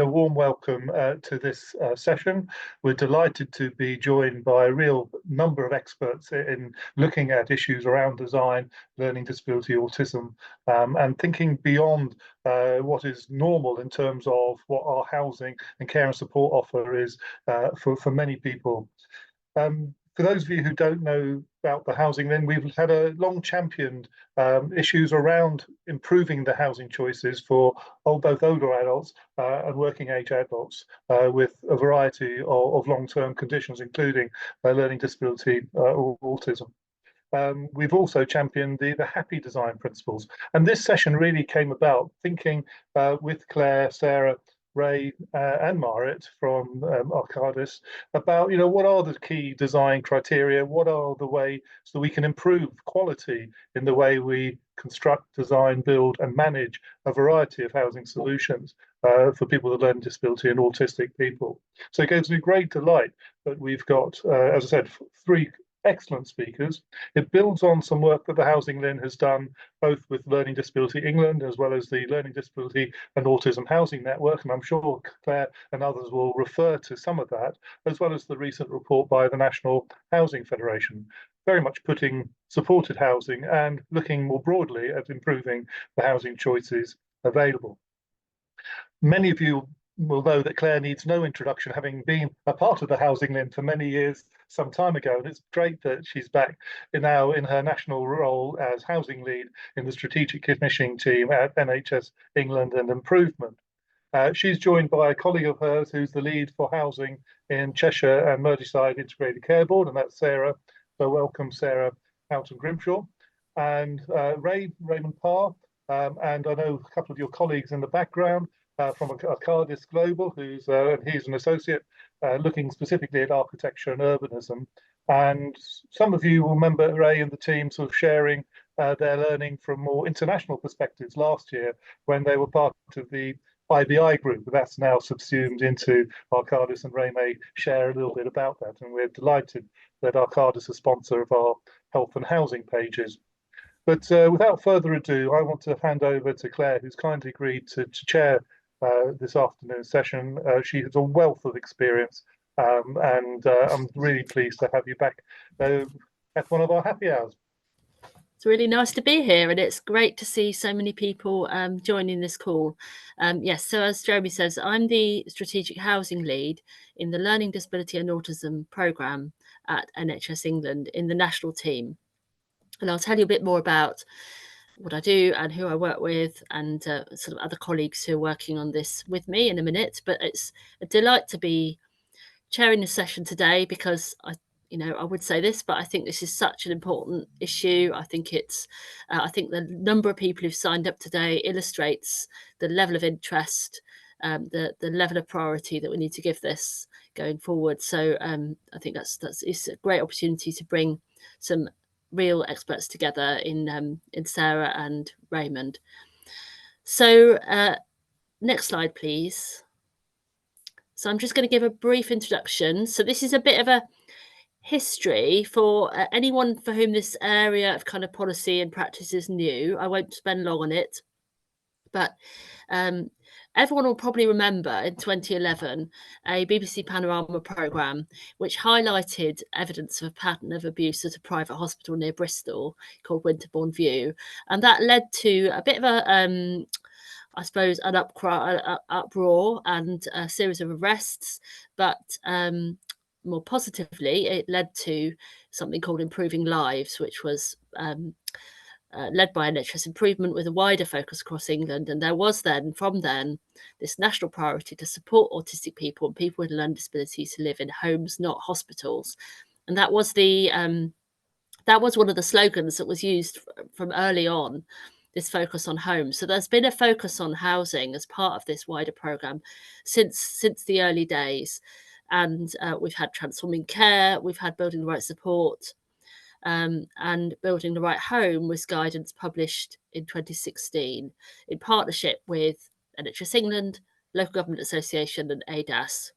A warm welcome to this session. We're delighted to be joined by a real number of experts in looking at issues around design, learning disability, autism, and thinking beyond what is normal in terms of what our housing and care and support offer is for many people. For those of you who don't know about the HousingLIN, we've had a long championed issues around improving the housing choices for both older adults and working age adults with a variety of long-term conditions, including learning disability or autism. We've also championed the HAPPI design principles. And this session really came about thinking with Claire, Sarah, Ray and Marit from Arcadis about, what are the key design criteria? What are the ways that we can improve quality in the way we construct, design, build and manage a variety of housing solutions for people with learning disability and autistic people. So it gives me great delight that we've got, as I said, three excellent speakers. It builds on some work that the HousingLIN has done, both with Learning Disability England as well as the Learning Disability and Autism Housing Network, and I'm sure Claire and others will refer to some of that, as well as the recent report by the National Housing Federation, very much putting supported housing and looking more broadly at improving the housing choices available. Many of you will know that Claire needs no introduction, having been a part of the HousingLIN for many years, some time ago, and it's great that she's back now in her national role as housing lead in the strategic commissioning team at NHS England and Improvement. She's joined by a colleague of hers who's the lead for housing in Cheshire and Merseyside Integrated Care Board, and that's Sarah. So welcome, Sarah Houghton-Grimshaw, and Raymond Parr, and I know a couple of your colleagues in the background. From Arcadis Global, he's an associate looking specifically at architecture and urbanism. And some of you will remember Ray and the team sort of sharing their learning from more international perspectives last year when they were part of the IBI group. That's now subsumed into Arcadis, and Ray may share a little bit about that. And we're delighted that Arcadis is a sponsor of our health and housing pages. But without further ado, I want to hand over to Claire, who's kindly agreed to chair this afternoon's session. She has a wealth of experience, and I'm really pleased to have you back at one of our happy hours. It's really nice to be here, and it's great to see so many people joining this call. Yes, so as Jeremy says, I'm the strategic housing lead in the Learning Disability and Autism programme at NHS England in the national team. And I'll tell you a bit more about what I do and who I work with, and sort of other colleagues who are working on this with me in a minute. But it's a delight to be chairing this session today, because I would say this, but I think this is such an important issue. I think I think the number of people who've signed up today illustrates the level of interest, the level of priority that we need to give this going forward. So I think it's a great opportunity to bring some real experts together in Sarah and Raymond. So next slide, please. So I'm just going to give a brief introduction. So this is a bit of a history for anyone for whom this area of kind of policy and practice is new. I won't spend long on it, but everyone will probably remember in 2011 a BBC Panorama programme which highlighted evidence of a pattern of abuse at a private hospital near Bristol called Winterbourne View, and that led to a bit of a I suppose an uproar and a series of arrests, but more positively it led to something called Improving Lives, which was led by NHS Improvement with a wider focus across England. And there was from then this national priority to support autistic people and people with learning disabilities to live in homes, not hospitals. And that was one of the slogans that was used from early on, this focus on homes. So there's been a focus on housing as part of this wider programme since the early days. And we've had Transforming Care, we've had Building the Right Support, and Building the Right Home was guidance published in 2016 in partnership with NHS England, Local Government Association and ADAS.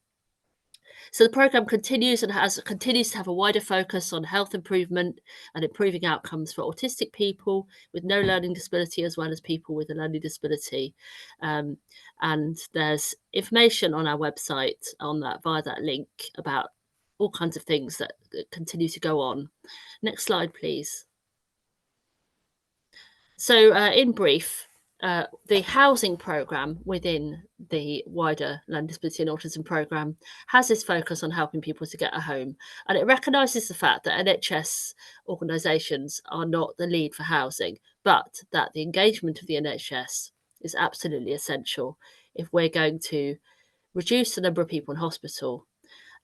So the programme continues and continues to have a wider focus on health improvement and improving outcomes for autistic people with no learning disability, as well as people with a learning disability. And there's information on our website on that via that link about all kinds of things that continue to go on. Next slide, please. So in brief, the housing programme within the wider learning disability and autism programme has this focus on helping people to get a home, and it recognises the fact that NHS organisations are not the lead for housing, but that the engagement of the NHS is absolutely essential if we're going to reduce the number of people in hospital.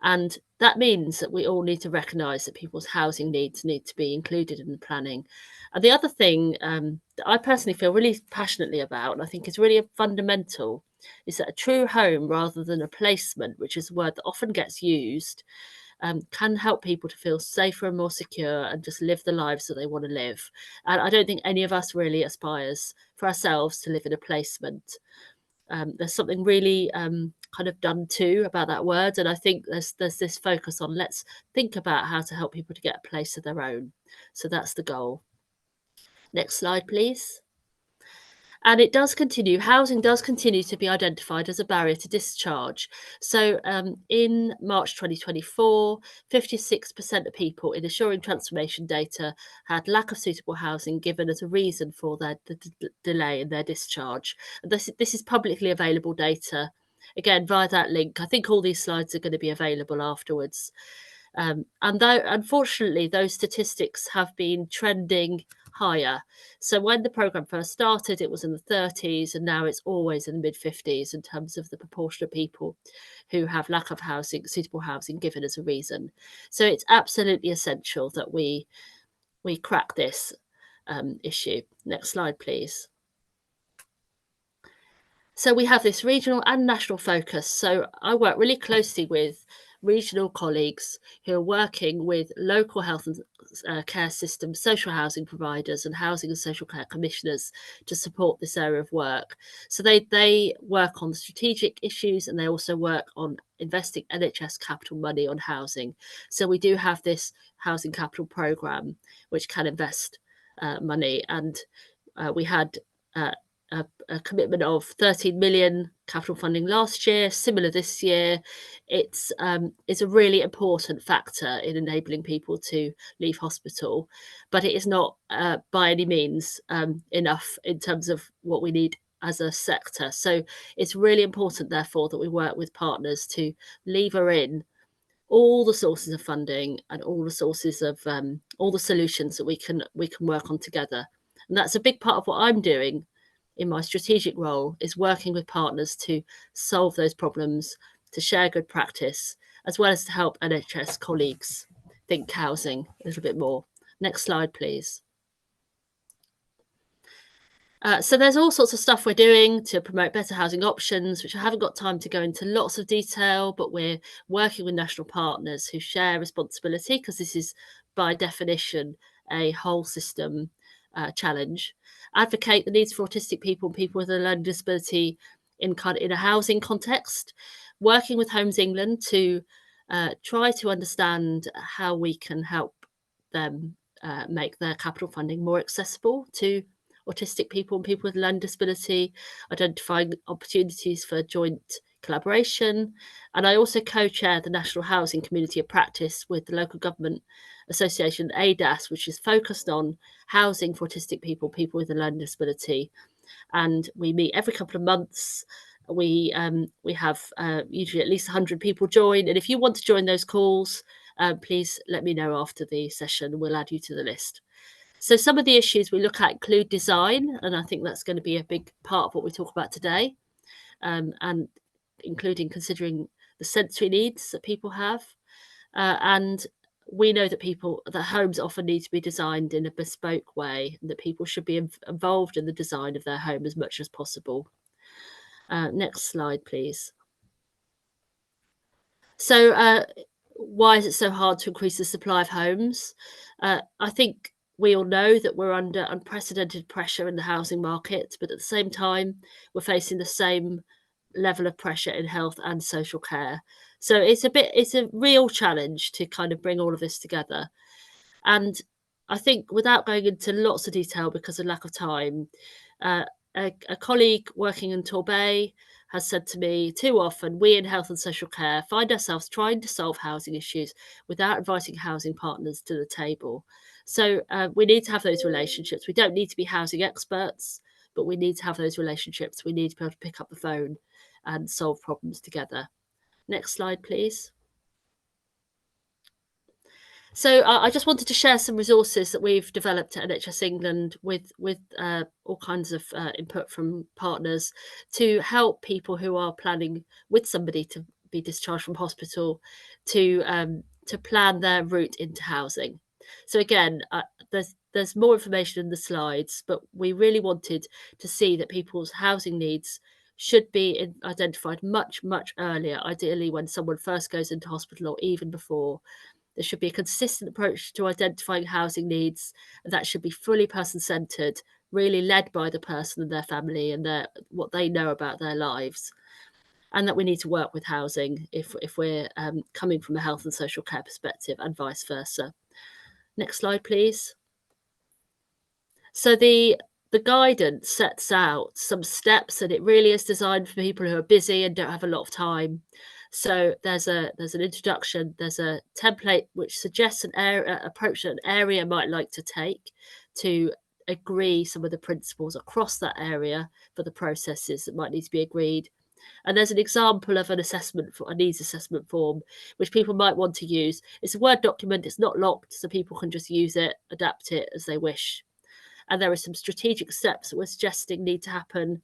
And that means that we all need to recognise that people's housing needs need to be included in the planning. And the other thing that I personally feel really passionately about, and I think is really fundamental, is that a true home rather than a placement, which is a word that often gets used, can help people to feel safer and more secure and just live the lives that they want to live. And I don't think any of us really aspires for ourselves to live in a placement. There's something really kind of done too about that word, and I think there's this focus on let's think about how to help people to get a place of their own. So that's the goal. Next slide, please. And it does continue, housing does continue to be identified as a barrier to discharge. So in March 2024, 56% of people in Assuring Transformation data had lack of suitable housing given as a reason for their delay in their discharge. And this is publicly available data, again, via that link. I think all these slides are going to be available afterwards. And though, unfortunately, those statistics have been trending higher. So when the programme first started, it was in the 30s, and now it's always in the mid 50s in terms of the proportion of people who have lack of housing, suitable housing given as a reason. So it's absolutely essential that we crack this issue. Next slide, please. So we have this regional and national focus. So I work really closely with regional colleagues who are working with local health and care systems, social housing providers and housing and social care commissioners to support this area of work. So they work on strategic issues, and they also work on investing NHS capital money on housing. So we do have this housing capital programme which can invest money, and we had a commitment of 13 million capital funding last year, similar this year. It's a really important factor in enabling people to leave hospital, but it is not by any means enough in terms of what we need as a sector. So it's really important, therefore, that we work with partners to lever in all the sources of funding and all the sources of all the solutions that we can work on together. And that's a big part of what I'm doing in my strategic role, is working with partners to solve those problems, to share good practice, as well as to help NHS colleagues think housing a little bit more. Next slide, please. So there's all sorts of stuff we're doing to promote better housing options, which I haven't got time to go into lots of detail, but we're working with national partners who share responsibility, because this is by definition a whole system challenge. Advocate the needs for autistic people and people with a learning disability in a housing context. Working with Homes England to try to understand how we can help them make their capital funding more accessible to autistic people and people with learning disability, identifying opportunities for joint collaboration. And I also co-chair the National Housing Community of Practice with the local government association ADAS, which is focused on housing for autistic people, people with a learning disability. And we meet every couple of months. We have usually at least 100 people join. And if you want to join those calls, please let me know after the session. We'll add you to the list. So some of the issues we look at include design, and I think that's going to be a big part of what we talk about today, and including considering the sensory needs that people have. And we know that homes often need to be designed in a bespoke way, and that people should be involved in the design of their home as much as possible. Next slide, please. So why is it so hard to increase the supply of homes? I think we all know that we're under unprecedented pressure in the housing market, but at the same time, we're facing the same level of pressure in health and social care. So it's a real challenge to kind of bring all of this together. And I think, without going into lots of detail because of lack of time, a colleague working in Torbay has said to me, too often we in health and social care find ourselves trying to solve housing issues without inviting housing partners to the table. So we need to have those relationships. We don't need to be housing experts, but we need to have those relationships. We need to be able to pick up the phone and solve problems together. Next slide, please. So I just wanted to share some resources that we've developed at NHS England with all kinds of input from partners to help people who are planning with somebody to be discharged from hospital to plan their route into housing. So again, there's more information in the slides, but we really wanted to see that people's housing needs should be identified much earlier, ideally when someone first goes into hospital or even before. There should be a consistent approach to identifying housing needs, and that should be fully person-centred, really led by the person and their family and what they know about their lives. And that we need to work with housing if we're coming from a health and social care perspective, and vice versa. Next slide, please. So the guidance sets out some steps, and it really is designed for people who are busy and don't have a lot of time. So there's an introduction, there's a template which suggests an approach that an area might like to take to agree some of the principles across that area for the processes that might need to be agreed. And there's an example of an assessment, for a needs assessment form, which people might want to use. It's a Word document, it's not locked, so people can just use it, adapt it as they wish. And there are some strategic steps that we're suggesting need to happen,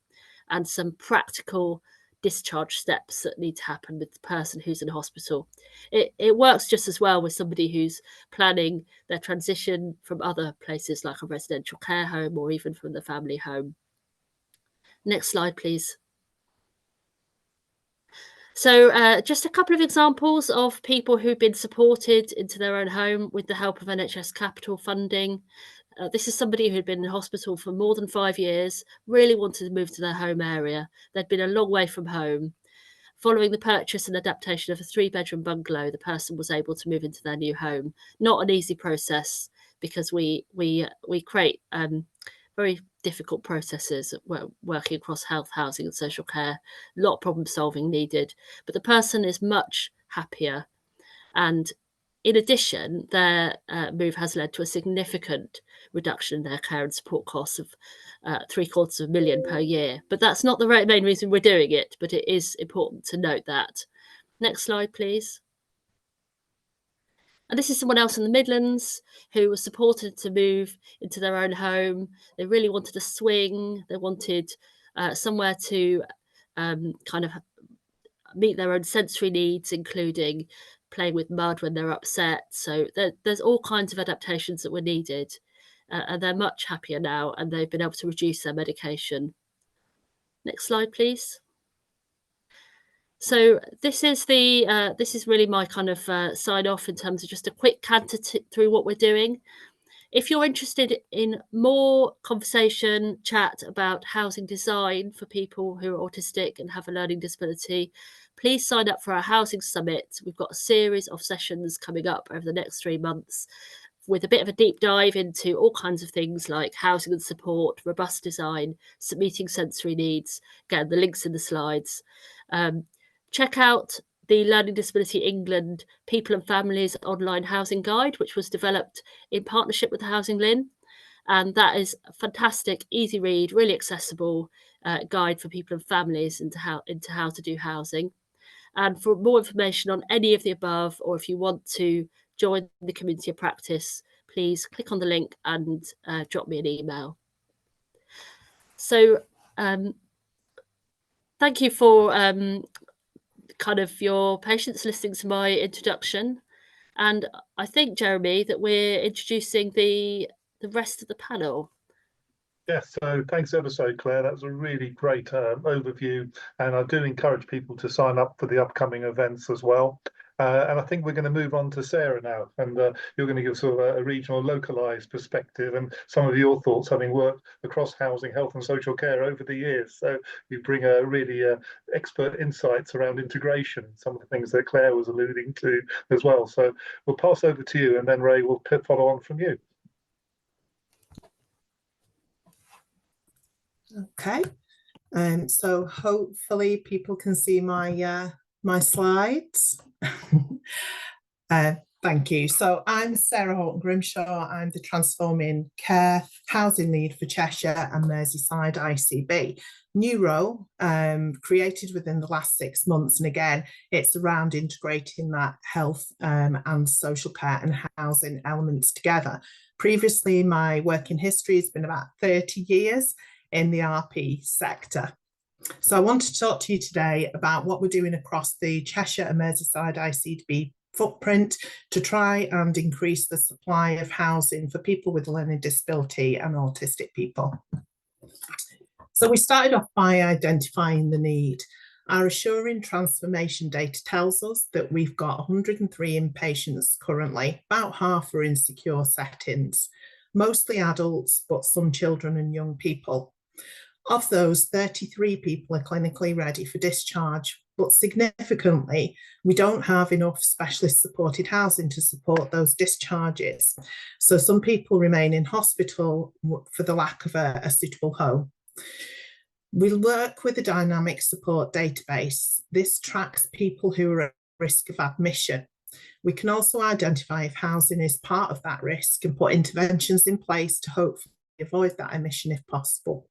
and some practical discharge steps that need to happen with the person who's in hospital. It works just as well with somebody who's planning their transition from other places like a residential care home or even from the family home. Next slide, please. So just a couple of examples of people who've been supported into their own home with the help of NHS capital funding. This is somebody who'd been in hospital for more than 5 years, really wanted to move to their home area. They'd been a long way from home. Following the purchase and adaptation of a 3-bedroom bungalow, the person was able to move into their new home. Not an easy process, because we create very difficult processes working across health, housing and social care. A lot of problem solving needed, but the person is much happier. And in addition, their move has led to a significant reduction in their care and support costs of £750,000 per year. But that's not the main reason we're doing it, but it is important to note that. Next slide, please. And this is someone else in the Midlands who was supported to move into their own home. They really wanted a swing. They wanted somewhere to kind of meet their own sensory needs, including playing with mud when they're upset. So there's all kinds of adaptations that were needed, and they're much happier now, and they've been able to reduce their medication. Next slide, please. So this is really my kind of sign off in terms of just a quick canter through what we're doing. If you're interested in more conversation, chat about housing design for people who are autistic and have a learning disability, please sign up for our housing summit. We've got a series of sessions coming up over the next 3 months with a bit of a deep dive into all kinds of things like housing and support, robust design, meeting sensory needs. Again, the links in the slides. Check out the Learning Disability England People and Families online housing guide, which was developed in partnership with HousingLIN. And that is a fantastic, easy read, really accessible guide for people and families into how to do housing. And for more information on any of the above, or if you want to join the community of practice, please click on the link and drop me an email. So thank you for kind of your patience listening to my introduction. And I think, Jeremy, that we're introducing the rest of the panel. Yes, so thanks ever so, Claire. That was a really great overview, and I do encourage people to sign up for the upcoming events as well. And I think we're going to move on to Sarah now, and you're going to give sort of a regional, localised perspective and some of your thoughts, having worked across housing, health and social care over the years. So you bring a really expert insights around integration, some of the things that Claire was alluding to as well. So we'll pass over to you, and then Ray will follow on from you. Okay, so hopefully people can see my my slides. Thank you. So I'm Sarah Horton Grimshaw. I'm the Transforming Care Housing Lead for Cheshire and Merseyside ICB. New role created within the last 6 months, and again it's around integrating that health and social care and housing elements together. Previously, my working history has been about 30 years in the RP sector. So I want to talk to you today about what we're doing across the Cheshire and Merseyside ICB footprint to try and increase the supply of housing for people with a learning disability and autistic people. So we started off by identifying the need. Our Assuring Transformation data tells us that we've got 103 inpatients currently, about half are in secure settings, mostly adults, but some children and young people. Of those, 33 people are clinically ready for discharge, but significantly, we don't have enough specialist supported housing to support those discharges. So some people remain in hospital for the lack of a suitable home. We work with a dynamic support database. This tracks people who are at risk of admission. We can also identify if housing is part of that risk and put interventions in place to hopefully avoid that admission if possible.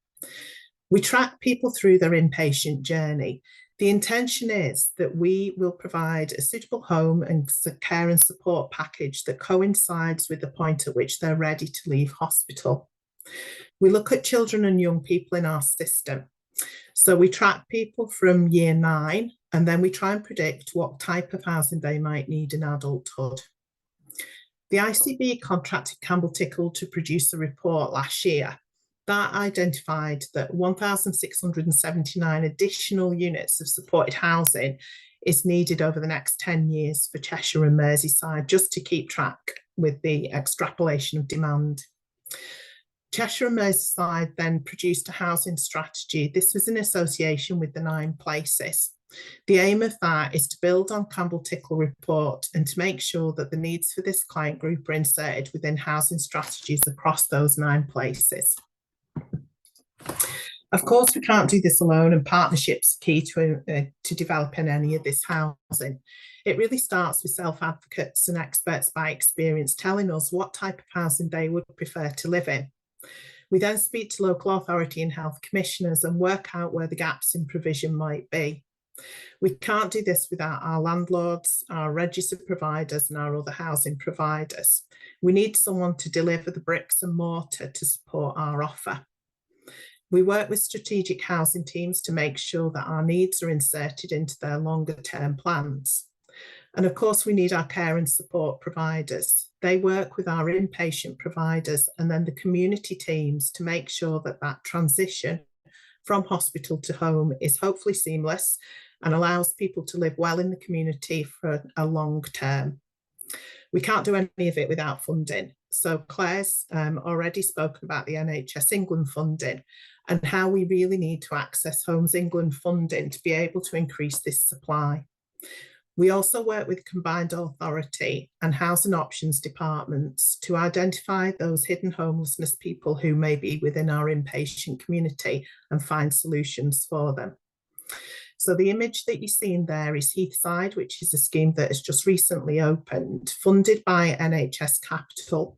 We track people through their inpatient journey. The intention is that we will provide a suitable home and care and support package that coincides with the point at which they're ready to leave hospital. We look at children and young people in our system. So we track people from year 9, and then we try and predict what type of housing they might need in adulthood. The ICB contracted Campbell Tickle to produce a report last year that identified that 1,679 additional units of supported housing is needed over the next 10 years for Cheshire and Merseyside, just to keep track with the extrapolation of demand. Cheshire and Merseyside then produced a housing strategy. This was in association with the 9 places. The aim of that is to build on Campbell Tickle report and to make sure that the needs for this client group are inserted within housing strategies across those 9 places. Of course, we can't do this alone, and partnerships are key to developing any of this housing. It really starts with self-advocates and experts by experience telling us what type of housing they would prefer to live in. We then speak to local authority and health commissioners and work out where the gaps in provision might be. We can't do this without our landlords, our registered providers and our other housing providers. We need someone to deliver the bricks and mortar to support our offer. We work with strategic housing teams to make sure that our needs are inserted into their longer term plans. And of course, we need our care and support providers. They work with our inpatient providers and then the community teams to make sure that that transition from hospital to home is hopefully seamless and allows people to live well in the community for a long term. We can't do any of it without funding. So Claire's already spoken about the NHS England funding and how we really need to access Homes England funding to be able to increase this supply. We also work with combined authority and housing options departments to identify those hidden homelessness people who may be within our inpatient community and find solutions for them. So the image that you're seeing there is Heathside, which is a scheme that has just recently opened, funded by NHS Capital.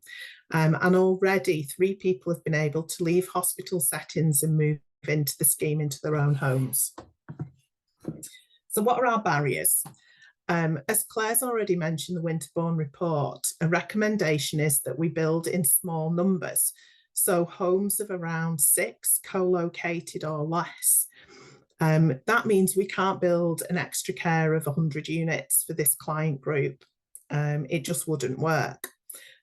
And already 3 people have been able to leave hospital settings and move into the scheme into their own homes. So what are our barriers? As Claire's already mentioned, the Winterbourne report, a recommendation is that we build in small numbers. So homes of around 6 co-located or less. That means we can't build an extra care of 100 units for this client group. It just wouldn't work.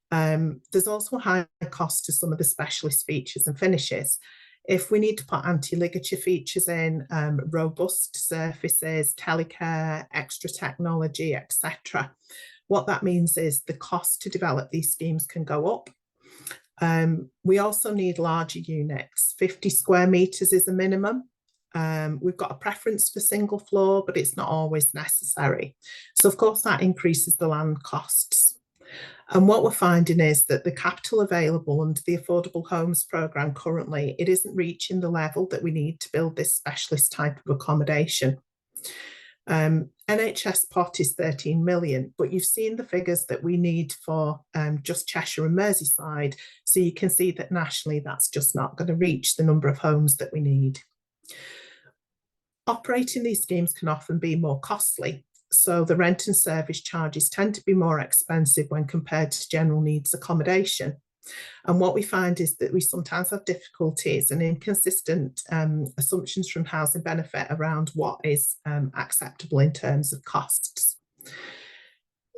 There's also a high cost to some of the specialist features and finishes. If we need to put anti-ligature features in, robust surfaces, telecare, extra technology, etc., what that means is the cost to develop these schemes can go up. We also need larger units. 50 square metres is a minimum. We've got a preference for single floor, but it's not always necessary. So of course that increases the land costs. And what we're finding is that the capital available under the Affordable Homes programme currently, it isn't reaching the level that we need to build this specialist type of accommodation. NHS pot is 13 million, but you've seen the figures that we need for just Cheshire and Merseyside. So you can see that nationally, that's just not going to reach the number of homes that we need. Operating these schemes can often be more costly. So the rent and service charges tend to be more expensive when compared to general needs accommodation. And what we find is that we sometimes have difficulties and inconsistent assumptions from housing benefit around what is acceptable in terms of costs.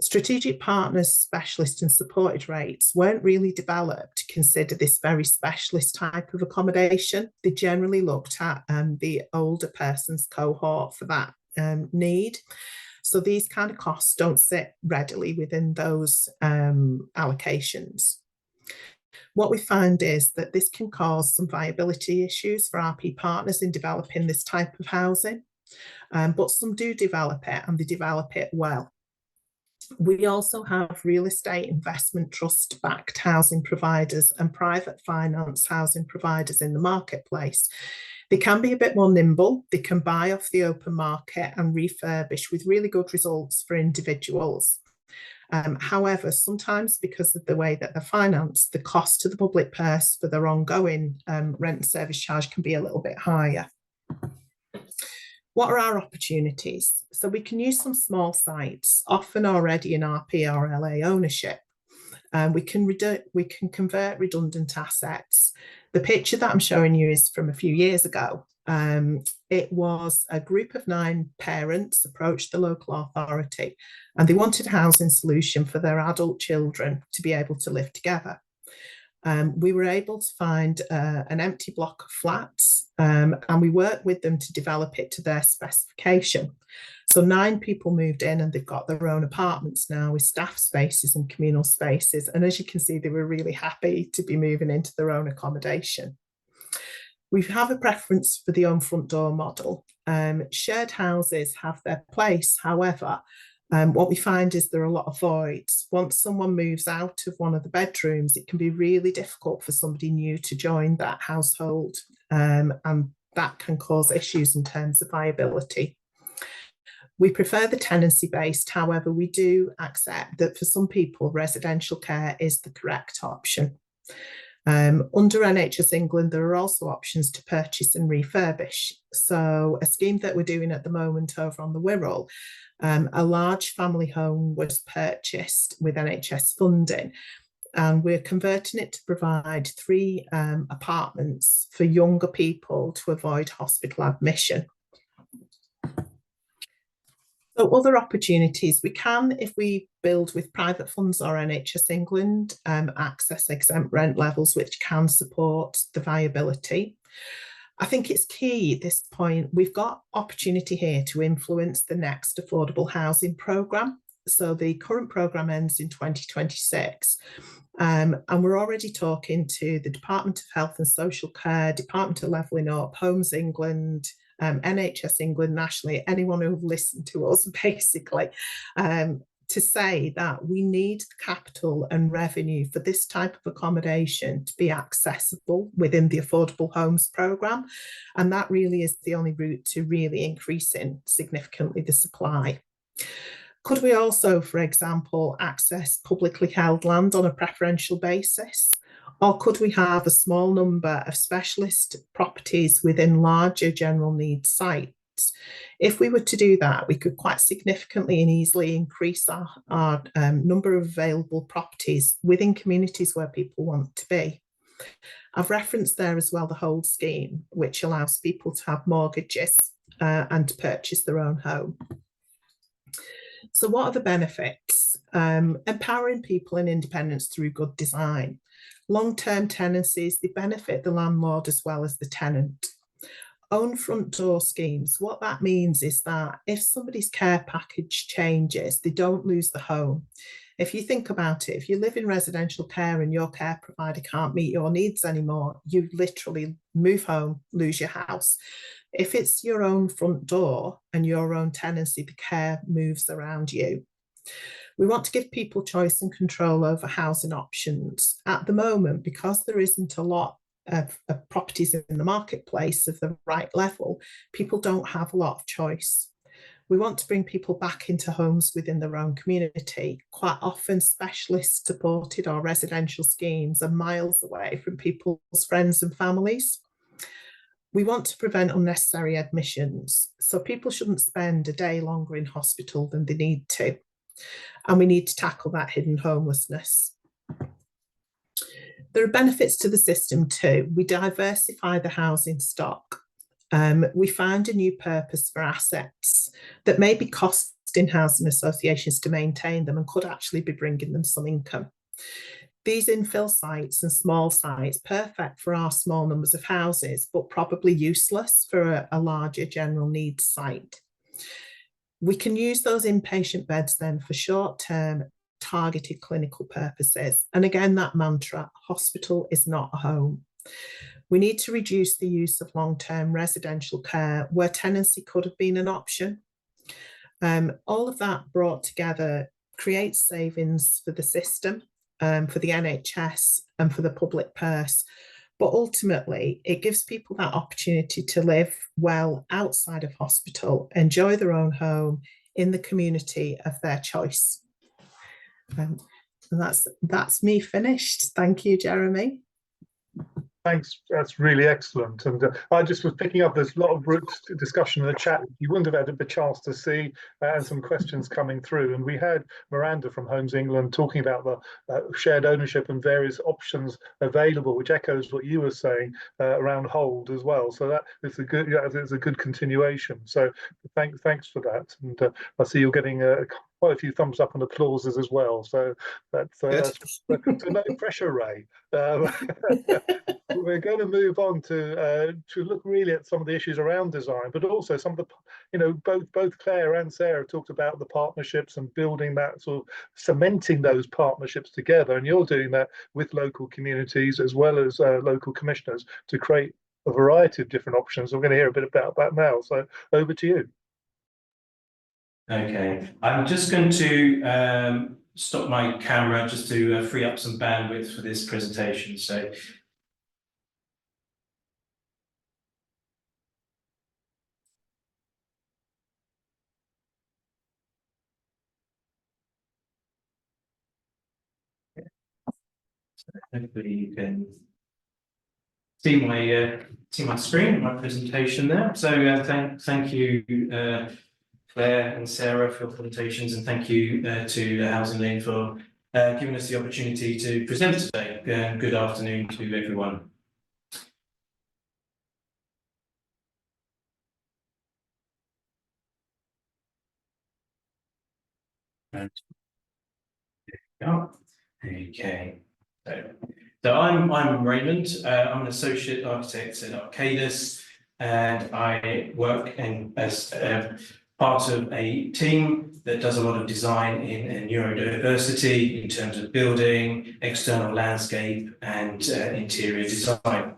Strategic partners, specialist and supported rates weren't really developed to consider this very specialist type of accommodation. They generally looked at the older person's cohort for that need. So these kind of costs don't sit readily within those allocations. What we find is that this can cause some viability issues for RP partners in developing this type of housing, but some do develop it and they develop it well. We also have real estate investment trust-backed housing providers and private finance housing providers in the marketplace. They can be a bit more nimble. They can buy off the open market and refurbish with really good results for individuals. However, sometimes because of the way that they're financed, the cost to the public purse for their ongoing rent and service charge can be a little bit higher. What are our opportunities? So we can use some small sites, often already in RP or LA ownership. We can convert redundant assets. The picture that I'm showing you is from a few years ago. It was a group of 9 parents approached the local authority and they wanted a housing solution for their adult children to be able to live together. We were able to find an empty block of flats and we worked with them to develop it to their specification. So 9 people moved in and they've got their own apartments now with staff spaces and communal spaces. And as you can see, they were really happy to be moving into their own accommodation. We have a preference for the own front door model. Shared houses have their place. However, what we find is there are a lot of voids. Once someone moves out of one of the bedrooms, it can be really difficult for somebody new to join that household, and that can cause issues in terms of viability. We prefer the tenancy based, however, we do accept that for some people, residential care is the correct option. Under NHS England, there are also options to purchase and refurbish. So a scheme that we're doing at the moment over on the Wirral, a large family home was purchased with NHS funding and we're converting it to provide 3 apartments for younger people to avoid hospital admission. So other opportunities, we can, if we build with private funds or NHS England, access exempt rent levels, which can support the viability. I think it's key at this point, we've got opportunity here to influence the next affordable housing programme. So the current programme ends in 2026. And we're already talking to the Department of Health and Social Care, Department of Levelling Up, Homes England, NHS England nationally, anyone who've listened to us basically, to say that we need the capital and revenue for this type of accommodation to be accessible within the Affordable Homes programme. And that really is the only route to really increasing significantly the supply. Could we also, for example, access publicly held land on a preferential basis? Or could we have a small number of specialist properties within larger general needs sites? If we were to do that, we could quite significantly and easily increase our number of available properties within communities where people want to be. I've referenced there as well the hold scheme, which allows people to have mortgages and to purchase their own home. So what are the benefits? Empowering people and independence through good design. Long-term tenancies, they benefit the landlord as well as the tenant. Own front door schemes, what that means is that if somebody's care package changes, they don't lose the home. If you think about it, if you live in residential care and your care provider can't meet your needs anymore, you literally move home, lose your house. If it's your own front door and your own tenancy, the care moves around you. We want to give people choice and control over housing options. At the moment, because there isn't a lot of properties in the marketplace of the right level, people don't have a lot of choice. We want to bring people back into homes within their own community. Quite often, specialist supported or residential schemes are miles away from people's friends and families. We want to prevent unnecessary admissions, so people shouldn't spend a day longer in hospital than they need to. And we need to tackle that hidden homelessness. There are benefits to the system too. We diversify the housing stock. We found a new purpose for assets that may be costing housing associations to maintain them and could actually be bringing them some income. These infill sites and small sites, perfect for our small numbers of houses, but probably useless for a larger general needs site. We can use those inpatient beds then for short-term targeted clinical purposes. And again, that mantra, hospital is not a home. We need to reduce the use of long-term residential care where tenancy could have been an option. All of that brought together creates savings for the system, for the NHS and for the public purse. But ultimately, it gives people that opportunity to live well outside of hospital, enjoy their own home in the community of their choice. And that's me finished. Thank you, Jeremy. Thanks, that's really excellent. And I just was picking up, there's a lot of discussion in the chat you wouldn't have had a chance to see, and some questions coming through. And we had Miranda from Homes England talking about the shared ownership and various options available, which echoes what you were saying around hold as well. So that is a good continuation. So thanks for that. And I see you're getting quite a few thumbs up and applauses as well. So that's so no pressure, Ray. We're going to move on to look really at some of the issues around design, but also some of the, both Claire and Sarah talked about the partnerships and building that, sort of cementing those partnerships together. And you're doing that with local communities as well as local commissioners to create a variety of different options. We're going to hear a bit about that now. So over to you. Okay, I'm just going to stop my camera just to free up some bandwidth for this presentation. So hopefully you can see my screen, my presentation there. So thank you, Claire and Sarah, for your presentations, and thank you to HousingLIN for giving us the opportunity to present today. Good afternoon to everyone. Okay. So I'm Raymond. I'm an associate architect at Arcadis, and I work as part of a team that does a lot of design in neurodiversity in terms of building, external landscape, and interior design.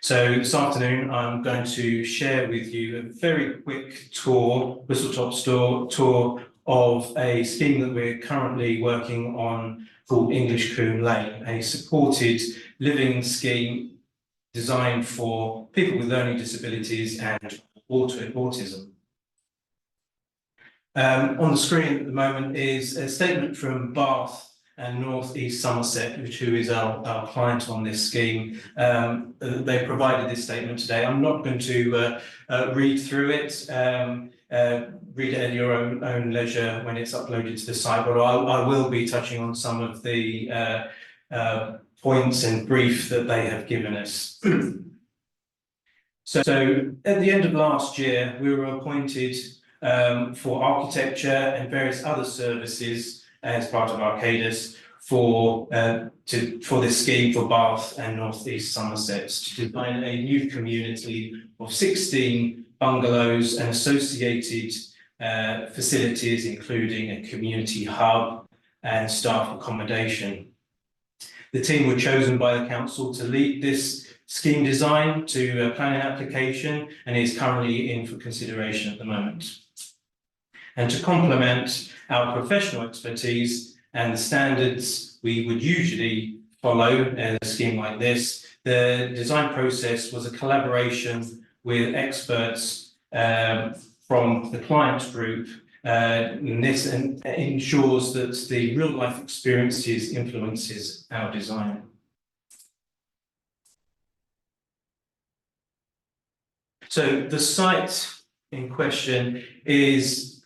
So this afternoon, I'm going to share with you a very quick tour, whistle-top tour of a scheme that we're currently working on called English Combe Lane, a supported living scheme designed for people with learning disabilities and autism. On the screen at the moment is a statement from Bath and North Somerset, who is our client on this scheme. They provided this statement today. I'm not going to read through it. Read it at your own leisure when it's uploaded to the site, but I will be touching on some of the points and brief that they have given us. So at the end of last year, we were appointed for architecture and various other services as part of Arcadis for this scheme for Bath and North East Somerset to design a new community of 16 bungalows and associated facilities, including a community hub and staff accommodation. The team were chosen by the council to lead this scheme design to planning application and is currently in for consideration at the moment. And to complement our professional expertise and the standards we would usually follow in a scheme like this, the design process was a collaboration with experts from the client group, and this ensures that the real life experiences influences our design. So the site in question is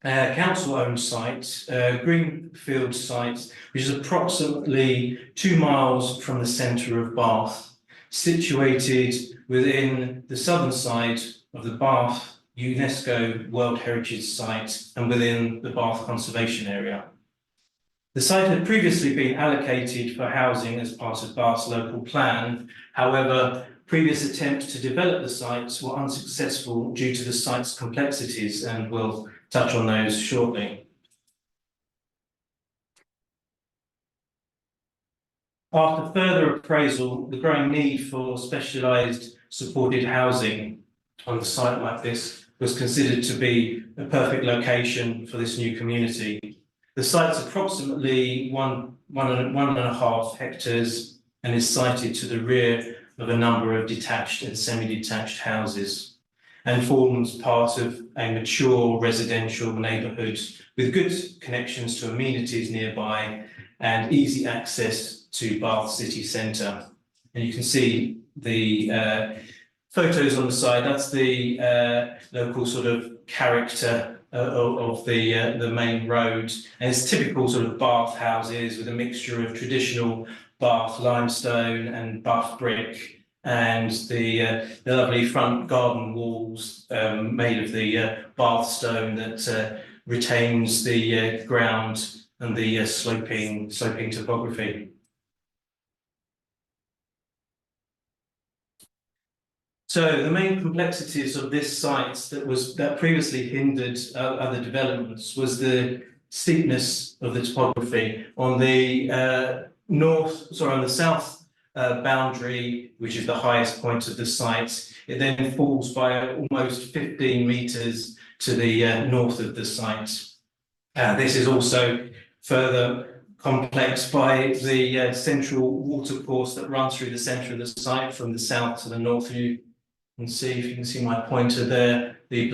a council-owned site, Greenfield site, which is approximately 2 miles from the centre of Bath, situated within the southern side of the Bath UNESCO World Heritage Site and within the Bath Conservation Area. The site had previously been allocated for housing as part of Bath's local plan. However, previous attempts to develop the sites were unsuccessful due to the site's complexities, and we'll touch on those shortly. After further appraisal, the growing need for specialised supported housing on a site like this was considered to be a perfect location for this new community. The site's approximately one and a half hectares and is sited to the rear of a number of detached and semi-detached houses, and forms part of a mature residential neighbourhood with good connections to amenities nearby and easy access to Bath city centre. And you can see the photos on the side. That's the local sort of character of the main road, and it's typical sort of Bath houses with a mixture of traditional Bath limestone and Bath brick, and the lovely front garden walls made of the Bath stone that retains the ground and the sloping topography. So the main complexities of this site that previously hindered other developments was the steepness of the topography. On the on the south boundary, which is the highest point of the site, it then falls by almost 15 metres to the north of the site. This is also further complex by the central watercourse that runs through the centre of the site from the south to the north. You can see, if you can see my pointer there, the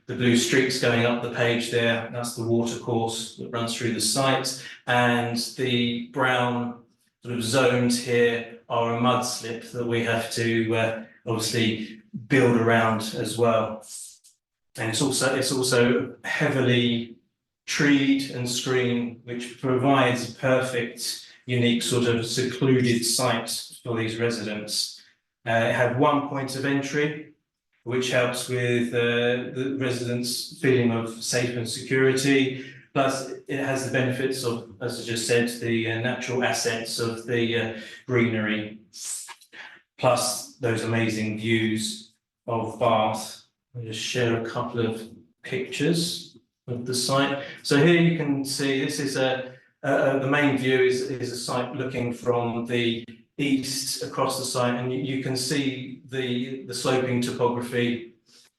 blue streaks going up the page there, that's the watercourse that runs through the site, and the brown sort of zones here are a mudslip that we have to obviously build around as well. And it's also heavily treed and screened, which provides a perfect, unique sort of secluded site for these residents. It had one point of entry, which helps with the residents' feeling of safe and security. Plus, it has the benefits of, as I just said, the natural assets of the greenery, plus those amazing views of Bath. I'll just share a couple of pictures of the site. So here you can see this is the main view is a site looking from the east across the site, and you can see the sloping topography.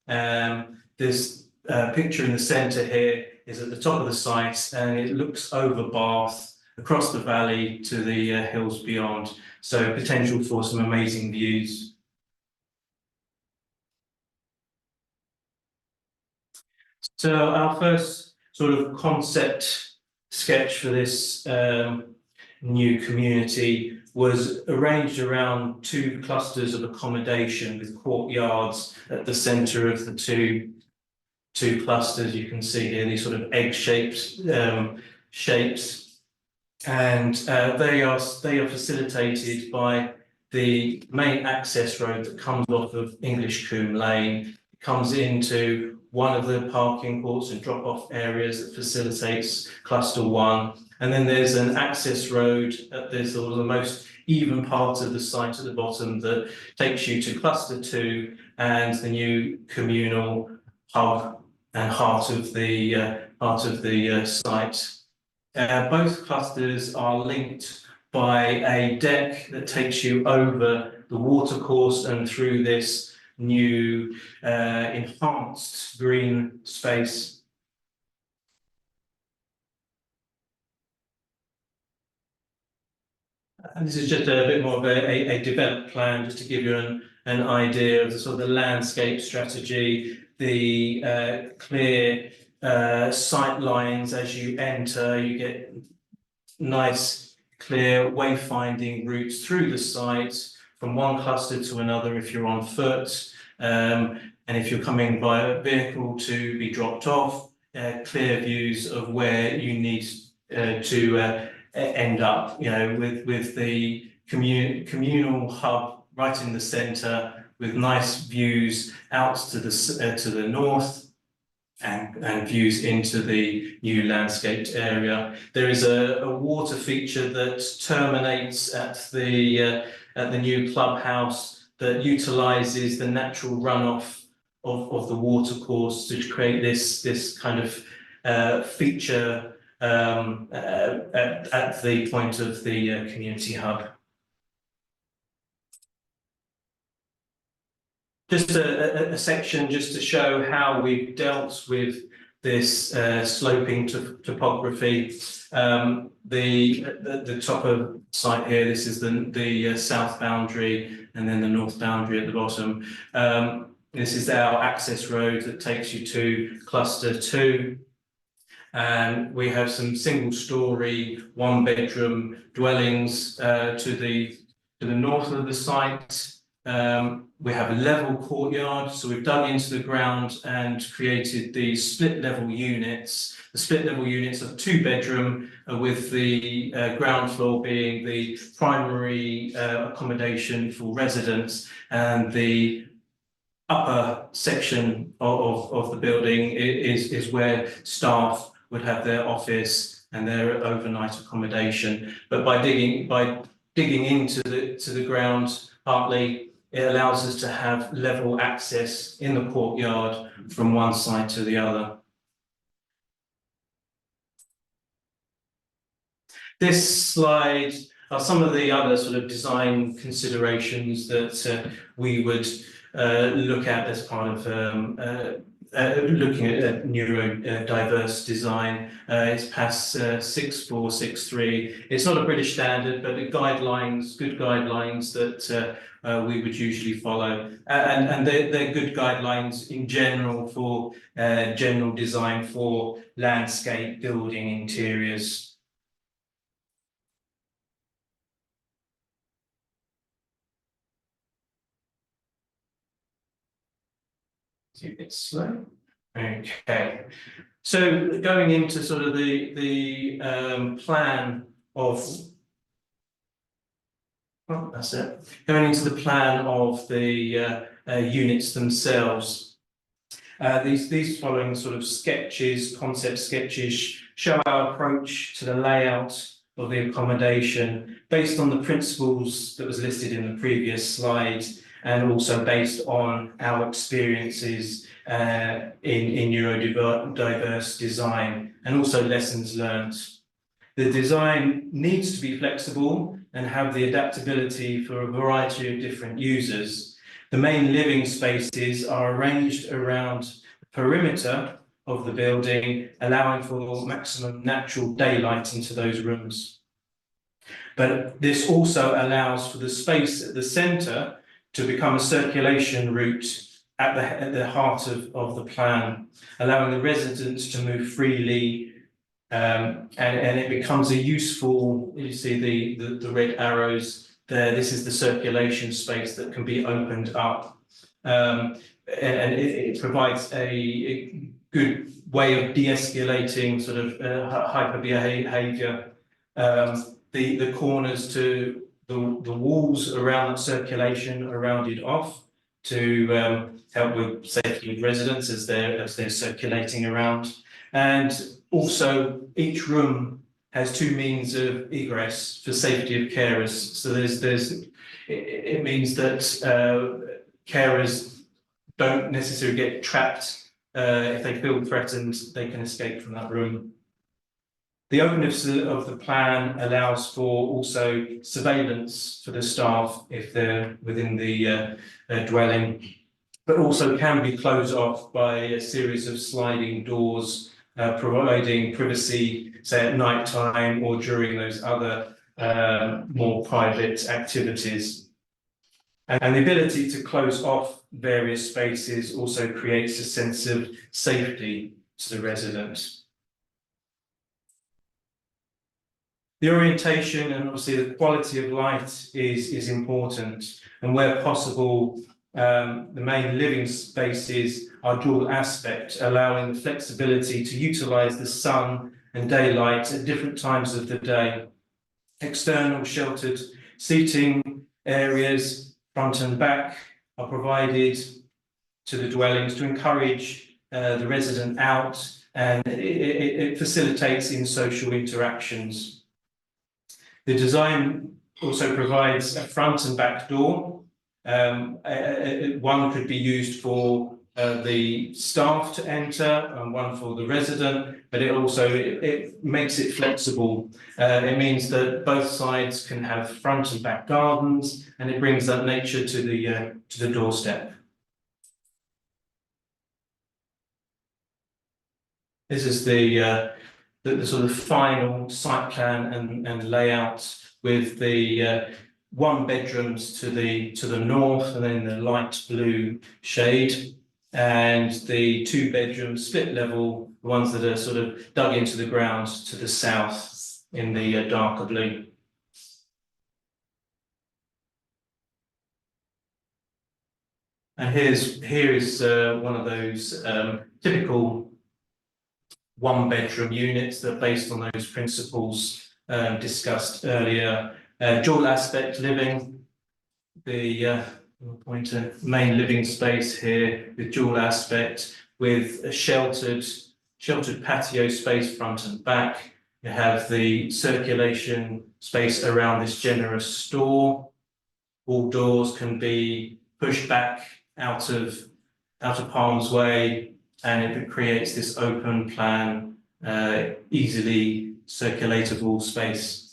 This picture in the centre here is at the top of the site, and it looks over Bath, across the valley to the hills beyond. So potential for some amazing views. So our first sort of concept sketch for this new community was arranged around 2 clusters of accommodation with courtyards at the centre of the two clusters. You can see here these sort of egg-shaped shapes, and they are facilitated by the main access road that comes off of English Combe Lane. comes into one of the parking courts and drop-off areas that facilitates cluster 1. And then there's an access road at this, or the most even part of the site at the bottom, that takes you to cluster 2 and the new communal hub and heart of the site. Both clusters are linked by a deck that takes you over the watercourse and through this new enhanced green space. And this is just a bit more of a developed plan, just to give you an idea of the sort of the landscape strategy, the clear sight lines as you enter. You get nice, clear wayfinding routes through the site from one cluster to another if you're on foot, and if you're coming by a vehicle to be dropped off, clear views of where you need to end up, you know, with the communal hub right in the centre, with nice views out to the north and views into the new landscaped area. There is a water feature that terminates at the new clubhouse that utilises the natural runoff of the watercourse to create this kind of feature at the point of the community hub. Just a section just to show how we've dealt with this sloping topography. The top of site here, this is the south boundary, and then the north boundary at the bottom. This is our access road that takes you to cluster 2. And we have some single-storey, one-bedroom dwellings to the north of the site. We have a level courtyard, so we've dug into the ground and created the split-level units. The split-level units are 2-bedroom, with the ground floor being the primary accommodation for residents, and the upper section of the building is where staff would have their office and their overnight accommodation. But by digging into the ground, partly, it allows us to have level access in the courtyard from one side to the other. This slide are some of the other sort of design considerations that we would look at as part of looking at neurodiverse design. It's PAS 6463. It's not a British standard, but good guidelines that we would usually follow, and they're good guidelines in general for general design for landscape building interiors. A bit slow. Okay, so going into sort of the plan of, well, that's it. Going into the plan of the units themselves. These following sort of sketches, concept sketches, show our approach to the layout of the accommodation based on the principles that was listed in the previous slide, and also based on our experiences in neurodiverse design, and also lessons learned. The design needs to be flexible and have the adaptability for a variety of different users. The main living spaces are arranged around the perimeter of the building, allowing for maximum natural daylight into those rooms. But this also allows for the space at the centre to become a circulation route at the heart of the plan, allowing the residents to move freely, and it becomes a useful, you see the red arrows there, this is the circulation space that can be opened up, and it provides a good way of de-escalating sort of hyper behaviour. The corners to the walls around that circulation are rounded off, to help with safety of residents as they're circulating around. And also each room has two means of egress for safety of carers. So it means that carers don't necessarily get trapped. If they feel threatened, they can escape from that room. The openness of the plan allows for also surveillance for the staff if they're within the dwelling, but also can be closed off by a series of sliding doors, providing privacy, say at night time or during those other more private activities. And the ability to close off various spaces also creates a sense of safety to the resident. The orientation and obviously the quality of light is important, and where possible, the main living spaces are dual aspect, allowing the flexibility to utilise the sun and daylight at different times of the day. External sheltered seating areas, front and back, are provided to the dwellings to encourage the resident out, and it facilitates in social interactions. The design also provides a front and back door. One could be used for the staff to enter and one for the resident, but it makes it flexible. It means that both sides can have front and back gardens, and it brings that nature to the doorstep. This is the sort of final site plan and layout with the one bedrooms to the north and then the light blue shade, and the two bedrooms split level, the ones that are sort of dug into the ground to the south in the darker blue. And here is one of those typical one-bedroom units that are based on those principles discussed earlier. Dual aspect living, the pointer main living space here with dual aspect, with a sheltered patio space front and back. You have the circulation space around this generous store. All doors can be pushed back out of harm's way, and it creates this open plan, easily circulatable space.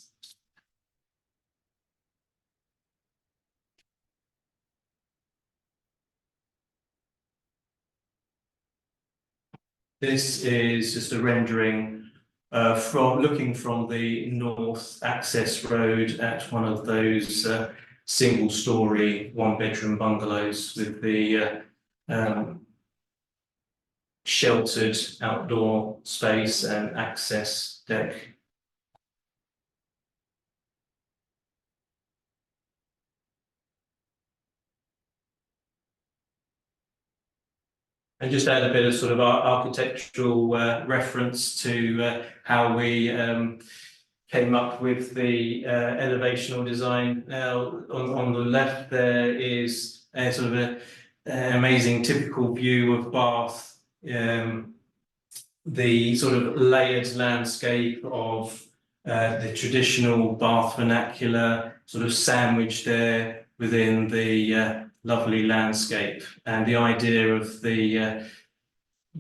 This is just a rendering looking from the north access road at one of those single-storey, one-bedroom bungalows with the sheltered outdoor space and access deck. And just add a bit of sort of architectural reference to how we came up with the elevational design. Now, on the left there is a sort of an amazing typical view of Bath. The sort of layered landscape of the traditional Bath vernacular sort of sandwiched there within the lovely landscape, and the idea of the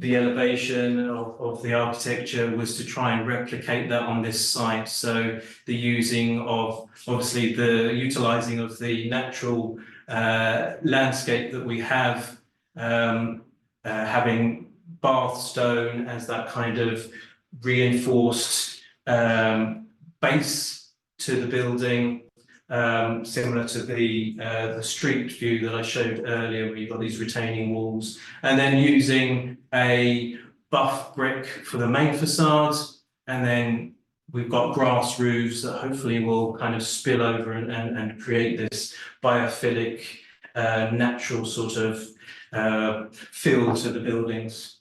elevation of the architecture was to try and replicate that on this site. So the using of obviously the utilizing of the natural landscape that we have, having Bath stone as that kind of reinforced base to the building, similar to the street view that I showed earlier, where you've got these retaining walls, and then using a buff brick for the main facade, and then we've got grass roofs that hopefully will kind of spill over and create this biophilic, natural sort of feel to the buildings.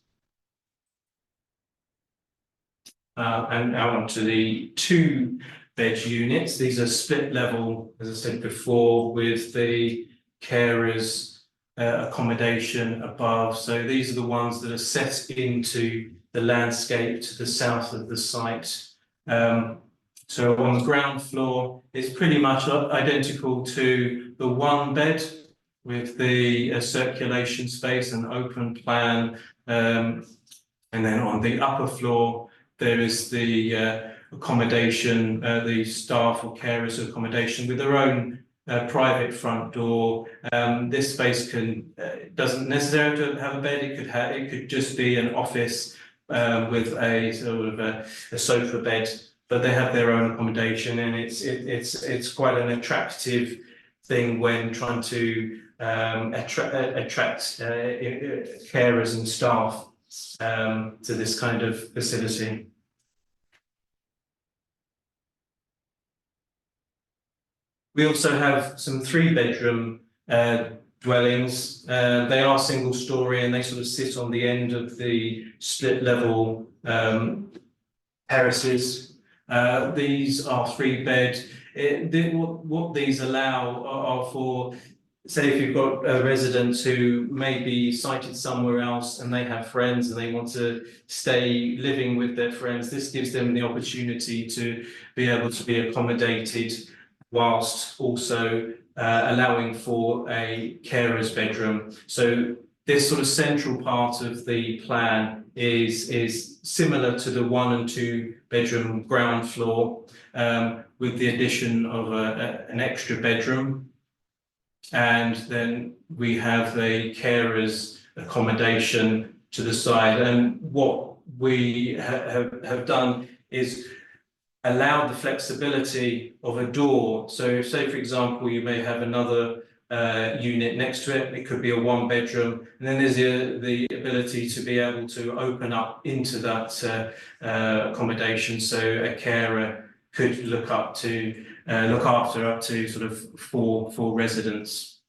And now on to the two-bed units. These are split level, as I said before, with the carers accommodation above. So these are the ones that are set into the landscape to the south of the site. So on the ground floor, it's pretty much identical to the one bed with the circulation space and open plan. And then on the upper floor, there is the accommodation, the staff or carers accommodation with their own private front door. This space doesn't necessarily have a bed. It could just be an office with a sort of a sofa bed, but they have their own accommodation, and it's quite an attractive thing when trying to attract carers and staff to this kind of facility. We also have some 3-bedroom dwellings. They are single story and they sort of sit on the end of the split level terraces. These are 3-bed. What these allow are for, say, if you've got residents who may be sited somewhere else and they have friends and they want to stay living with their friends, this gives them the opportunity to be able to be accommodated whilst also allowing for a carer's bedroom. So this sort of central part of the plan is similar to the 1 and 2 bedroom ground floor, with the addition of an extra bedroom. And then we have a carer's accommodation to the side. And what we have done is allow the flexibility of a door. So say, for example, you may have another unit next to it. It could be a 1-bedroom, and then there's the ability to be able to open up into that accommodation. So a carer could look after up to sort of four residents.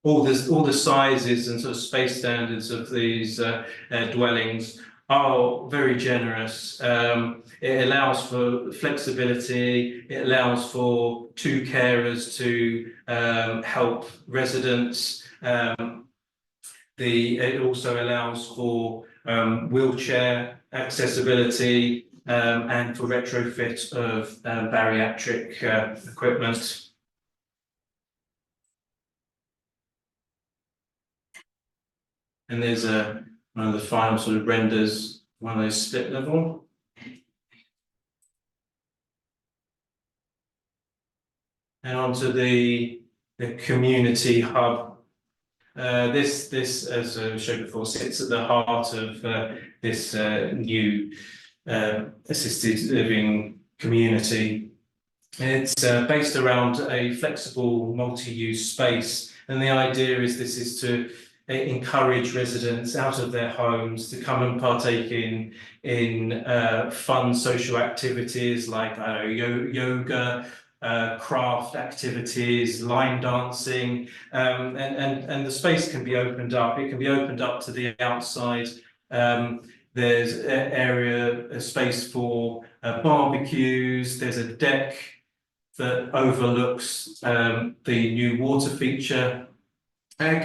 All the sizes and sort of space standards of these dwellings are very generous. It allows for flexibility. It allows for 2 carers to help residents. It also allows for wheelchair accessibility and for retrofit of bariatric equipment. And there's one of the final sort of renders, one of those split level. And onto the community hub. This, as I showed before, sits at the heart of this new assisted living community. It's based around a flexible multi-use space, and the idea is this is to encourage residents out of their homes to come and partake in fun social activities like yoga, craft activities, line dancing, and the space can be opened up. It can be opened up to the outside. There's a space for barbecues. There's a deck that overlooks the new water feature. And it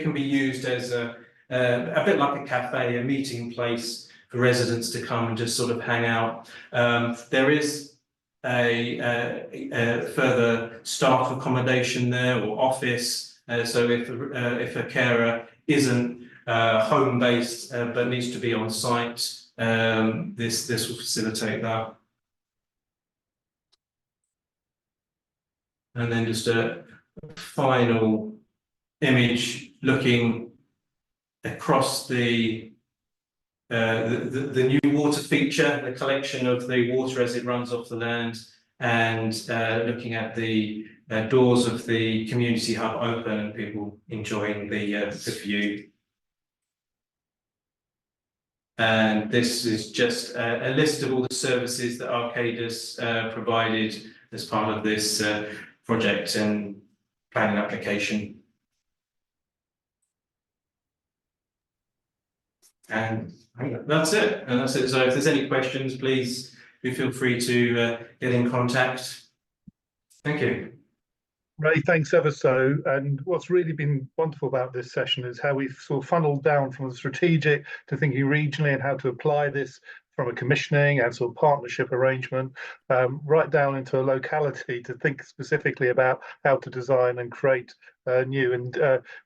can be used as a bit like a cafe, a meeting place for residents to come and just sort of hang out. There is a further staff accommodation there or office. So if a carer isn't home based but needs to be on site, this will facilitate that. And then just a final image looking across the new water feature, the collection of the water as it runs off the land, and looking at the doors of the community hub open and people enjoying the view. And this is just a list of all the services that Arcadis provided as part of this project and planning application. And that's it. So if there's any questions, please do feel free to get in contact. Thank you. Ray, thanks ever so. And what's really been wonderful about this session is how we've sort of funneled down from the strategic to thinking regionally and how to apply this from a commissioning and sort of partnership arrangement, right down into a locality to think specifically about how to design and create new. And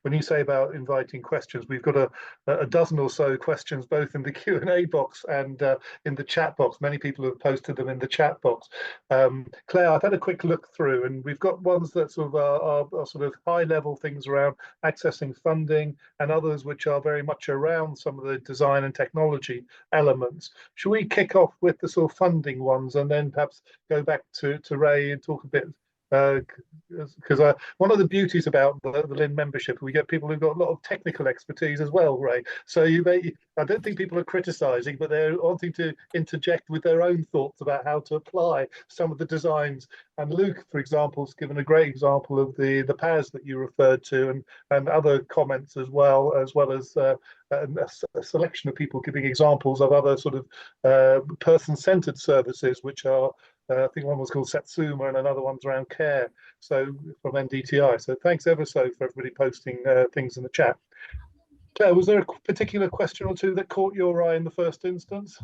when you say about inviting questions, we've got a dozen or so questions both in the Q&A box and in the chat box. Many people have posted them in the chat box. Claire, I've had a quick look through, and we've got ones that sort of are sort of high-level things around accessing funding, and others which are very much around some of the design and technology elements. Should we kick off with the sort of funding ones, and then perhaps go back to Ray and talk a bit? Because one of the beauties about the LIN membership, we get people who've got a lot of technical expertise as well, Ray. So I don't think people are criticising, but they're wanting to interject with their own thoughts about how to apply some of the designs. And Luke, for example, has given a great example of the PAS that you referred to, and other comments as well as a selection of people giving examples of other sort of person-centered services, which are I think one was called Satsuma and another one's around care. So from NDTI. So thanks ever so for everybody posting things in the chat. Claire, was there a particular question or two that caught your eye in the first instance?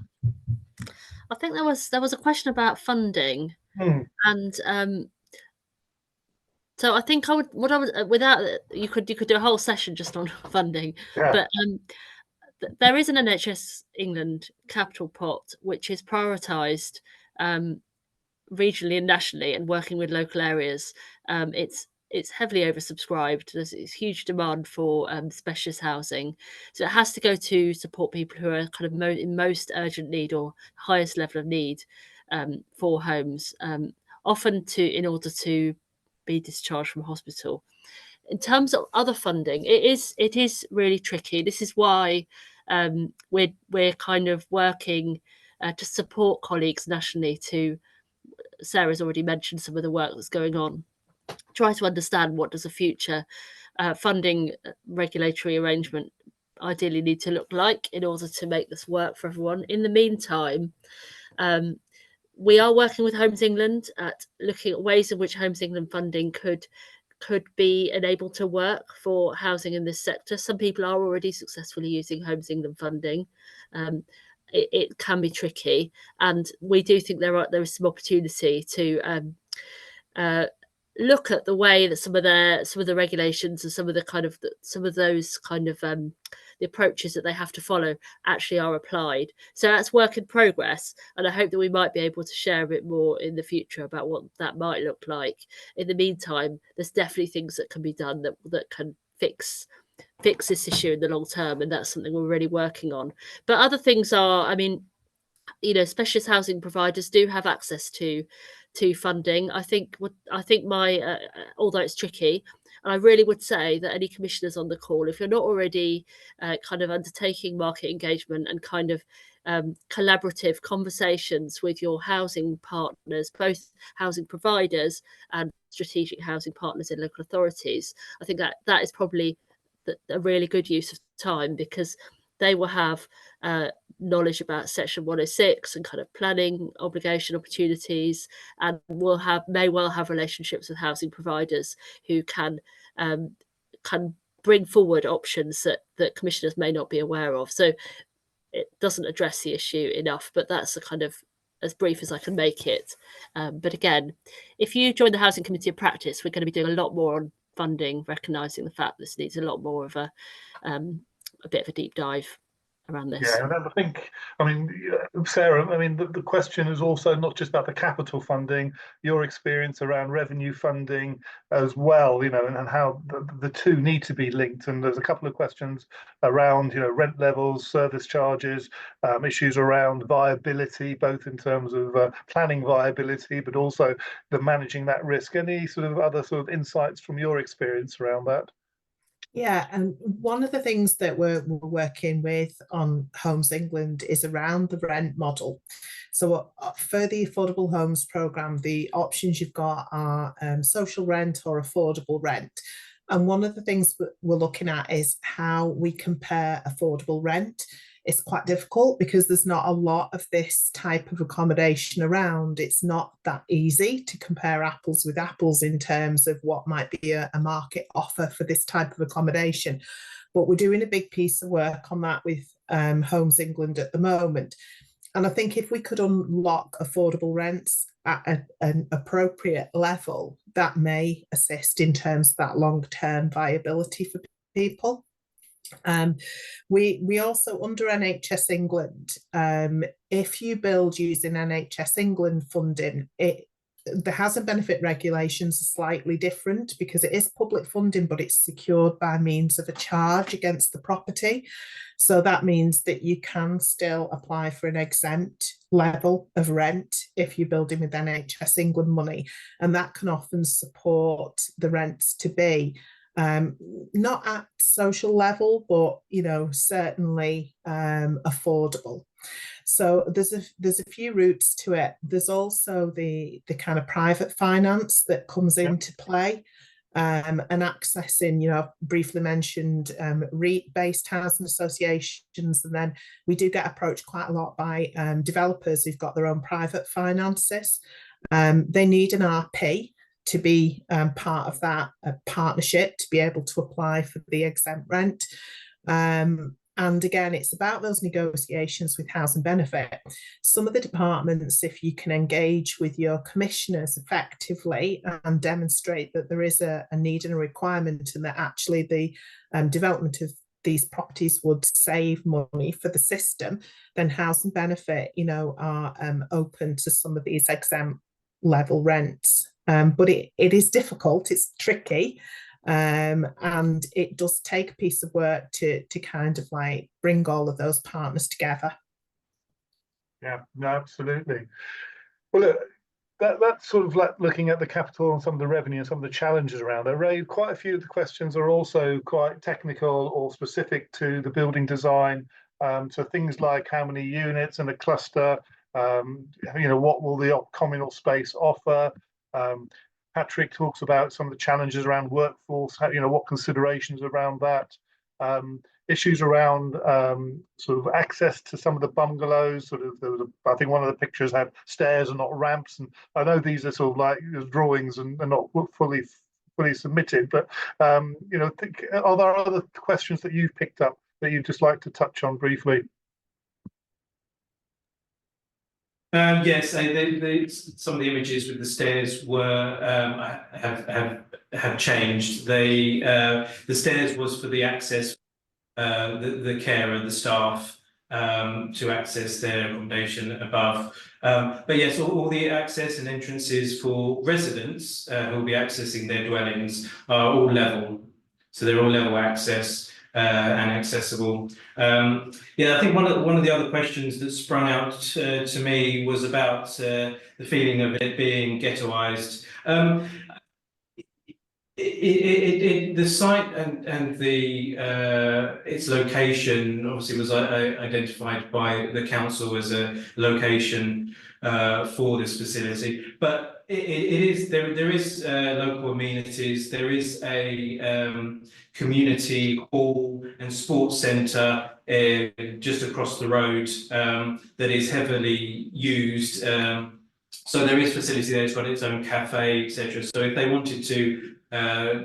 I think there was a question about funding, and so I think without you could do a whole session just on funding, but there is an NHS England capital pot which is prioritised regionally and nationally and working with local areas. It's heavily oversubscribed. There's huge demand for specialist housing, so it has to go to support people who are kind of in most urgent need or highest level of need for homes, often in order to be discharged from hospital. In terms of other funding, it is really tricky. This is why we're kind of working to support colleagues nationally to. Sarah's already mentioned some of the work that's going on. Try to understand what does a future funding regulatory arrangement ideally need to look like in order to make this work for everyone. In the meantime, we are working with Homes England at looking at ways in which Homes England funding could be enabled to work for housing in this sector. Some people are already successfully using Homes England funding. It can be tricky, and we do think there is some opportunity to look at the way that some of the regulations and some of those the approaches that they have to follow actually are applied. So that's work in progress, and I hope that we might be able to share a bit more in the future about what that might look like. In the meantime, there's definitely things that can be done that can fix this issue in the long term, and that's something we're really working on. But other things are, I mean, specialist housing providers do have access to funding. I think my although it's tricky, and I really would say that any commissioners on the call, if you're not already kind of undertaking market engagement and kind of collaborative conversations with your housing partners, both housing providers and strategic housing partners in local authorities, I think that is probably a really good use of time, because they will have knowledge about Section 106 and kind of planning obligation opportunities, and may well have relationships with housing providers who can bring forward options that commissioners may not be aware of. So it doesn't address the issue enough, but that's a kind of as brief as I can make it. But again, if you join the Housing Committee of Practice, we're going to be doing a lot more on funding, recognising the fact this needs a lot more of a bit of a deep dive around this. Yeah, and I think, I mean, Sarah, I mean, the question is also not just about the capital funding, your experience around revenue funding as well, and how the two need to be linked. And there's a couple of questions around, rent levels, service charges, issues around viability, both in terms of planning viability, but also the managing that risk. Any sort of other sort of insights from your experience around that? Yeah, and one of the things that we're working with on Homes England is around the rent model. So for the Affordable Homes programme, the options you've got are social rent or affordable rent. And one of the things we're looking at is how we compare affordable rent it's quite difficult because there's not a lot of this type of accommodation around. It's not that easy to compare apples with apples in terms of what might be a market offer for this type of accommodation. But we're doing a big piece of work on that with Homes England at the moment. And I think if we could unlock affordable rents at an appropriate level, that may assist in terms of that long-term viability for people. We also, under NHS England, if you build using NHS England funding, the housing benefit regulations are slightly different because it is public funding, but it's secured by means of a charge against the property. So that means that you can still apply for an exempt level of rent if you're building with NHS England money, and that can often support the rents to be not at social level, but certainly affordable. So there's a few routes to it. There's also the kind of private finance that comes into play, and accessing, I've briefly mentioned REIT-based housing associations, and then we do get approached quite a lot by developers who've got their own private finances. They need an RP to be part of that partnership to be able to apply for the exempt rent. And again, it's about those negotiations with housing benefit. Some of the departments, if you can engage with your commissioners effectively and demonstrate that there is a need and a requirement, and that actually the development of these properties would save money for the system, then housing benefit, are open to some of these exempt level rents. But it is difficult, it's tricky. And it does take a piece of work to kind of like bring all of those partners together. Yeah, no, absolutely. Well, look, that's sort of like looking at the capital and some of the revenue and some of the challenges around it. Ray, quite a few of the questions are also quite technical or specific to the building design. So things like how many units in a cluster, what will the communal space offer? Patrick talks about some of the challenges around workforce, what considerations around that, issues around sort of access to some of the bungalows. I think one of the pictures had stairs and not ramps, and I know these are sort of like drawings and not fully submitted, but are there other questions that you've picked up that you'd just like to touch on briefly? Yes, some of the images with the stairs were have changed. The stairs was for the access, the carer, the staff, to access their accommodation above. But yes, all the access and entrances for residents who will be accessing their dwellings are all level, so they're all level access. And accessible. I think one of the other questions that sprung out to me was about the feeling of it being ghettoised. The site and the its location obviously was identified by the council as a location for this facility, but there is local amenities. There is a community hall and sports centre just across the road that is heavily used. So there is facility there. It's got its own cafe, etc. So if they wanted to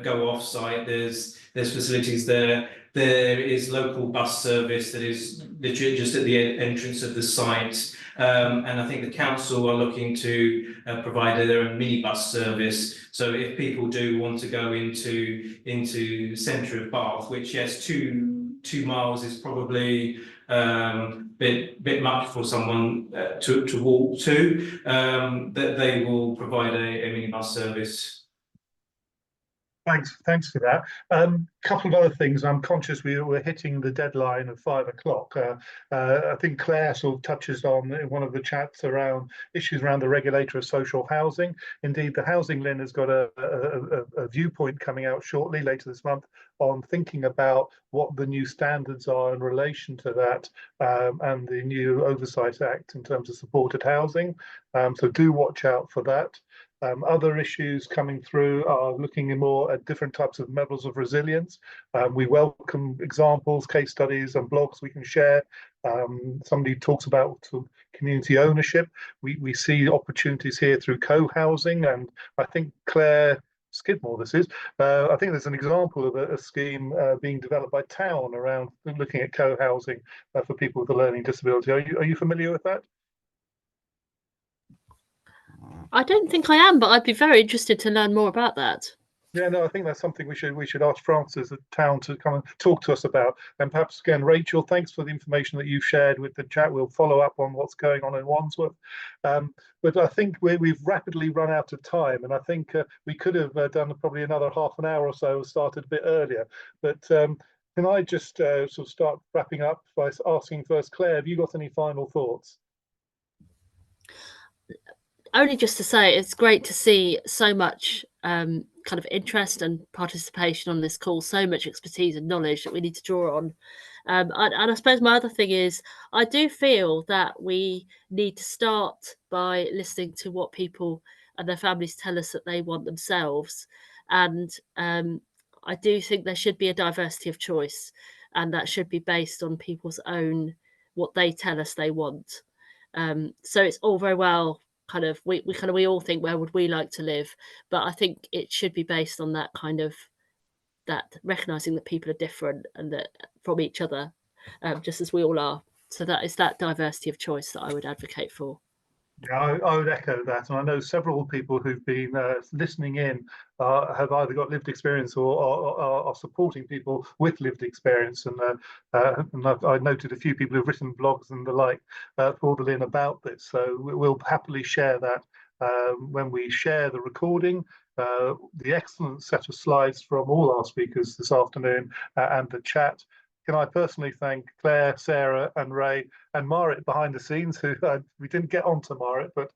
go off-site, there's facilities there. There is local bus service that is literally just at the entrance of the site. And I think the council are looking to provide their own minibus service. So if people do want to go into the centre of Bath, which yes, 2 miles is probably bit much for someone to walk to, that they will provide a minibus service. Thanks for that. Couple of other things. I'm conscious we're hitting the deadline of 5 o'clock. I think Claire sort of touches on in one of the chats around issues around the regulator of social housing. Indeed, the HousingLIN has got a viewpoint coming out shortly, later this month, on thinking about what the new standards are in relation to that and the new Oversight Act in terms of supported housing. So do watch out for that. Other issues coming through are looking more at different types of models of resilience. We welcome examples, case studies and blogs we can share. Somebody talks about community ownership. We see opportunities here through co-housing, and I think Claire Skidmore, this is. I think there's an example of a scheme being developed by Town around looking at co-housing for people with a learning disability. Are you familiar with that? I don't think I am, but I'd be very interested to learn more about that. Yeah, no, I think that's something we should ask Francis at Town to come and talk to us about. And perhaps again, Rachel, thanks for the information that you've shared with the chat. We'll follow up on what's going on in Wandsworth. But I think we've rapidly run out of time, and I think we could have done probably another half an hour or so, started a bit earlier. But can I just sort of start wrapping up by asking first, Claire, have you got any final thoughts? Only just to say it's great to see so much kind of interest and participation on this call, so much expertise and knowledge that we need to draw on. And I suppose my other thing is I do feel that we need to start by listening to what people and their families tell us that they want themselves. And I do think there should be a diversity of choice, and that should be based on people's own, what they tell us they want. So it's all very well we all think, where would we like to live? But I think it should be based on that kind of, that recognizing that people are different and that from each other, just as we all are. So that is that diversity of choice that I would advocate for. Yeah, I would echo that, and I know several people who've been listening in have either got lived experience or are supporting people with lived experience, and I noted a few people who've written blogs and the like for the LIN about this. So we'll happily share that when we share the recording. The excellent set of slides from all our speakers this afternoon and the chat. Can I personally thank Claire, Sarah and Ray and Marit behind the scenes, who we didn't get onto Marit, but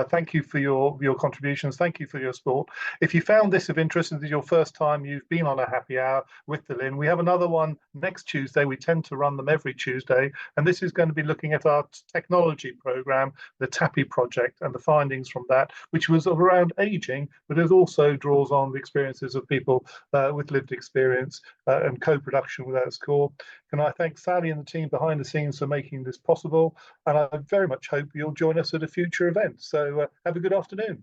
thank you for your contributions. Thank you for your support. If you found this of interest and this is your first time you've been on a happy hour with the LIN, we have another one next Tuesday. We tend to run them every Tuesday, and this is going to be looking at our technology program, the HAPPI project, and the findings from that, which was around aging, but it also draws on the experiences of people with lived experience and co-production with that score. Can I thank Sally and the team behind the scenes for making this possible? And I very much hope you'll join us at a future event. So have a good afternoon.